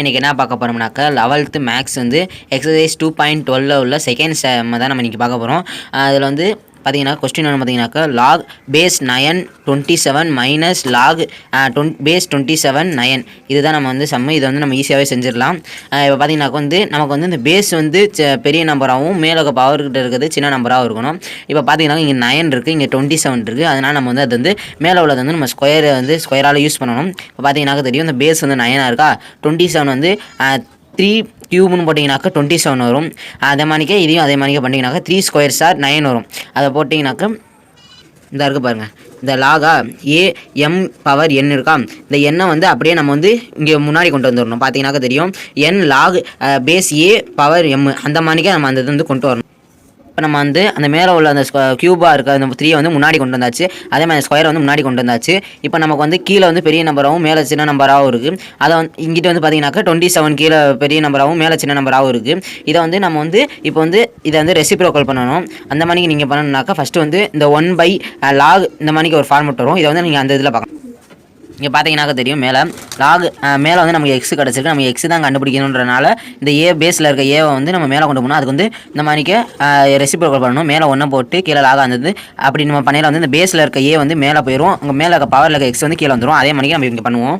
இன்றைக்கி என்ன பார்க்க போகிறோம்னாக்கா 11th மேக்ஸ் வந்து எக்ஸசைஸ் 2.12 உள்ள செகண்ட் செம் தான் நம்ம இன்றைக்கி பார்க்க போகிறோம். அதில் வந்து பார்த்தீங்கன்னா கொஸ்டின் ஒன்று பார்த்தீங்கன்னாக்கா log base 927 minus log base 27 9 இதுதான் நம்ம வந்து சம்மு. இதை வந்து நம்ம ஈஸியாகவே செஞ்சிடலாம். இப்போ பார்த்தீங்கன்னாக்கா வந்து நமக்கு வந்து இந்த பேஸ் வந்து பெரிய நம்பராகவும் மேலே பவர்கிட்ட இருக்கிறது சின்ன நம்பராகவும் இருக்கணும். இப்போ பார்த்தீங்கன்னா இங்கே 9 இருக்குது, இங்கே 27 இருக்குது. அதனால் நம்ம வந்து அது வந்து மேலே உள்ளது வந்து நம்ம ஸ்கொயரால் யூஸ் பண்ணணும். இப்போ பார்த்தீங்கன்னாக்கா தெரியும் இந்த பேஸ் வந்து 9 இருக்கா, 27 வந்து 3 கியூப்னு போட்டிங்கனாக்கா 27 வரும். அதே மாதிரிக்கே இதையும் அதே மாதிரிக்கே பண்ணிங்கனாக்கா 3 ஸ்கொயர்ஸ் ஆர் 9 வரும். அதை போட்டிங்கனாக்கா இந்த இருக்குது பாருங்கள், இந்த லாகா ஏஎம் பவர் என் இருக்கா, இந்த எண்ணை வந்து அப்படியே நம்ம வந்து இங்கே முன்னாடி கொண்டு வந்துடணும். பார்த்தீங்கன்னாக்கா தெரியும் என் lock base a power M அந்த மாதிரிக்கே நம்ம அந்த இது வந்து கொண்டு வரணும். இப்போ நம்ம வந்து அந்த மேலே உள்ள அந்த கியூபாக இருக்க அந்த 3 வந்து முன்னாடி கொண்டு வந்தாச்சு. அதே மாதிரி ஸ்கொயர் வந்து முன்னாடி கொண்டு வந்தாச்சு. இப்போ நமக்கு வந்து கீழே வந்து பெரிய நம்பராகவும் மேலே சின்ன நம்பராகவும் இருக்குது. அதை வந்து இங்கிட்ட வந்து பார்த்தீங்கன்னாக்கா 27 கீழே பெரிய நம்பராகவும் மேலே சின்ன நம்பராகவும் இருக்குது. இதை வந்து நம்ம வந்து இப்போ வந்து இதை வந்து ரெசிப்ரோக்கல் பண்ணணும். அந்த மாதிரிக்கு நீங்கள் பண்ணணுன்னாக்கா ஃபஸ்ட்டு வந்து இந்த 1/log இந்த மாதிரிக்கு ஒரு ஃபார்மெட் வரும். இதை வந்து நீங்கள் அந்த இதில் பார்க்கலாம். இங்கே பார்த்தீங்கன்னாக்கா தெரியும் மேலே லாக் மேலே வந்து நமக்கு எக்ஸ் கிடச்சிருக்கு. நம்ம எக்ஸ் தான் கண்டுபிடிக்கணுன்றனால இந்த ஏ பேஸில் இருக்க ஏவை வந்து நம்ம மேலே கொண்டு போகணும். அதுக்கு வந்து இந்த மாதிரிக்கு ரெசிப்ரோக்கல் பண்ணணும். மேலே ஒன்றை போட்டு கீழே லாக் வந்தது அப்படி நம்ம பண்ணையில் வந்து இந்த பேஸில் இருக்க ஏ வந்து மேலே போயிடும். அங்கே மேலே இருக்க பவரில் இருக்க எக்ஸ் வந்து கீழே வந்துடும். அதே மாதிரிக்கு நம்ம இங்கே பண்ணுவோம்.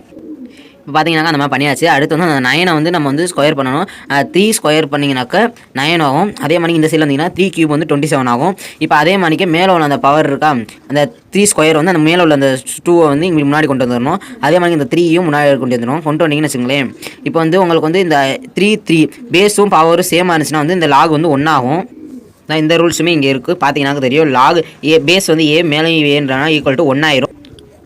இப்போ பார்த்தீங்கன்னாக்கா அந்த மாதிரி பண்ணியாச்சு. அடுத்து வந்து அந்த 9 வந்து நம்ம வந்து ஸ்கொயர் பண்ணணும். 3 ஸ்கொயர் பண்ணிங்கனாக்கா 9 ஆகும். அதே மாதிரி இந்த சைடில் வந்தீங்கன்னா 3 கியூப் வந்து 27 ஆகும். இப்போ அதே மாதிரிக்கே மேலே உள்ள அந்த பவர் இருக்கா, அந்த 3 ஸ்கொயர் வந்து அந்த மேலே உள்ள அந்த 2 வந்து இங்கே முன்னாடி கொண்டு வந்துடணும். அதே மாதிரி இந்த 3யும் முன்னாடி கொண்டு வந்துடணும். கொண்டு வந்தீங்கன்னு வச்சுங்களேன், இப்போ வந்து உங்களுக்கு வந்து இந்த 3 பேஸும் பவரும் சேமாக இருந்துச்சுன்னா வந்து இந்த லாக் வந்து 1 ஆகும். இந்த ரூல்ஸுமே இங்கே இருக்குது. பார்த்தீங்கன்னாக்கா தெரியும் லாக் ஏ பேஸ் வந்து ஏ மேலே ஏன்றனா ஈக்குவல் டு 1 ஆயிரும்.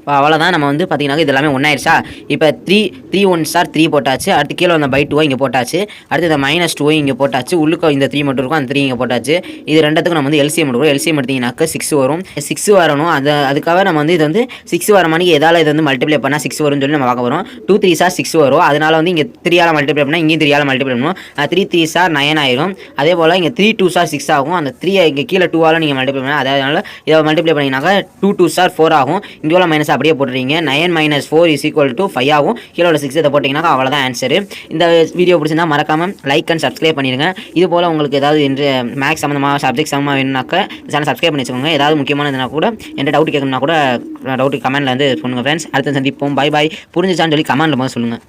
இப்போ அவ்வளோதான். நம்ம வந்து பார்த்தீங்கன்னா இது எல்லாமே ஒன்றாயிருச்சா. இப்போ 3 1s 3 போட்டாச்சு. அடுத்து கீழே வந்த பை 2 இங்கே போட்டாச்சு. அடுத்து இந்த -2 இங்கே போட்டாச்சு. உள்ளுக்கு இந்த 3 மட்டும் இருக்கும், அந்த 3 இங்கே போட்டாச்சு. இது ரெண்டுத்துக்கும் நம்ம வந்து எல்சிஎம் எடுக்கிறோம். எல்சிஎம் எடுத்திங்கனாக்கா 6 வரும். 6 வரணும். அதுக்காக நம்ம வந்து இது வந்து 6 வர மாதிரி எதால் இது வந்து மல்டிப்ளை பண்ணால் 6 வரும்னு சொல்லி நம்ம பார்க்க போகிறோம். 2 3s 6 வரும். அதனால் வந்து இங்கே 3ஆல் மல்டிப்ளை பண்ணால் இங்கேயும் 3ஆல் மல்டிப்ளை பண்ணணும். 3 3s 9 ஆயிரும். அதே போல் இங்கே 3 2s 6 ஆகும். அந்த 3 இங்கே கீழே 2ஆல் நீங்கள் மல்டிப்ளை பண்ணால் அதனால் இதை மல்டிப்ளை பண்ணிங்கனாக்கா 2 2s 4 ஆகும். இங்கே உள்ள மைனஸ் அப்படியே போட்டுறீங்க. 9 - 4 = 5 ஆகும். கீழே உள்ள 6 இதை போட்டிங்கன்னா அவ்வளோதான் ஆன்சரு. இந்த வீடியோ பிடிச்சிருந்தா மறக்காமல் லைக் அண்ட் சப்ஸ்கிரைப் பண்ணிடுங்க. இது போல் உங்களுக்கு ஏதாவது என்று மேக்ஸ் சம்மந்தமாக சப்ஜெக்ட் சம்மந்தமாக வேணும்னாக்கா சேனல் சப்ஸ்கிரைப் பண்ணி வச்சுக்கோங்க. ஏதாவது முக்கியமானதுனா கூட என்கிட்ட டவுட் கேட்கணும்னா கூட டவுட் கமெண்ட்டில் வந்து சொல்லுங்கள் ஃப்ரெண்ட்ஸ். அடுத்து சந்திப்போம். Bye bye. புரிஞ்சுச்சான்னு சொல்லி கமெண்ட்டில் போது சொல்லுங்கள்.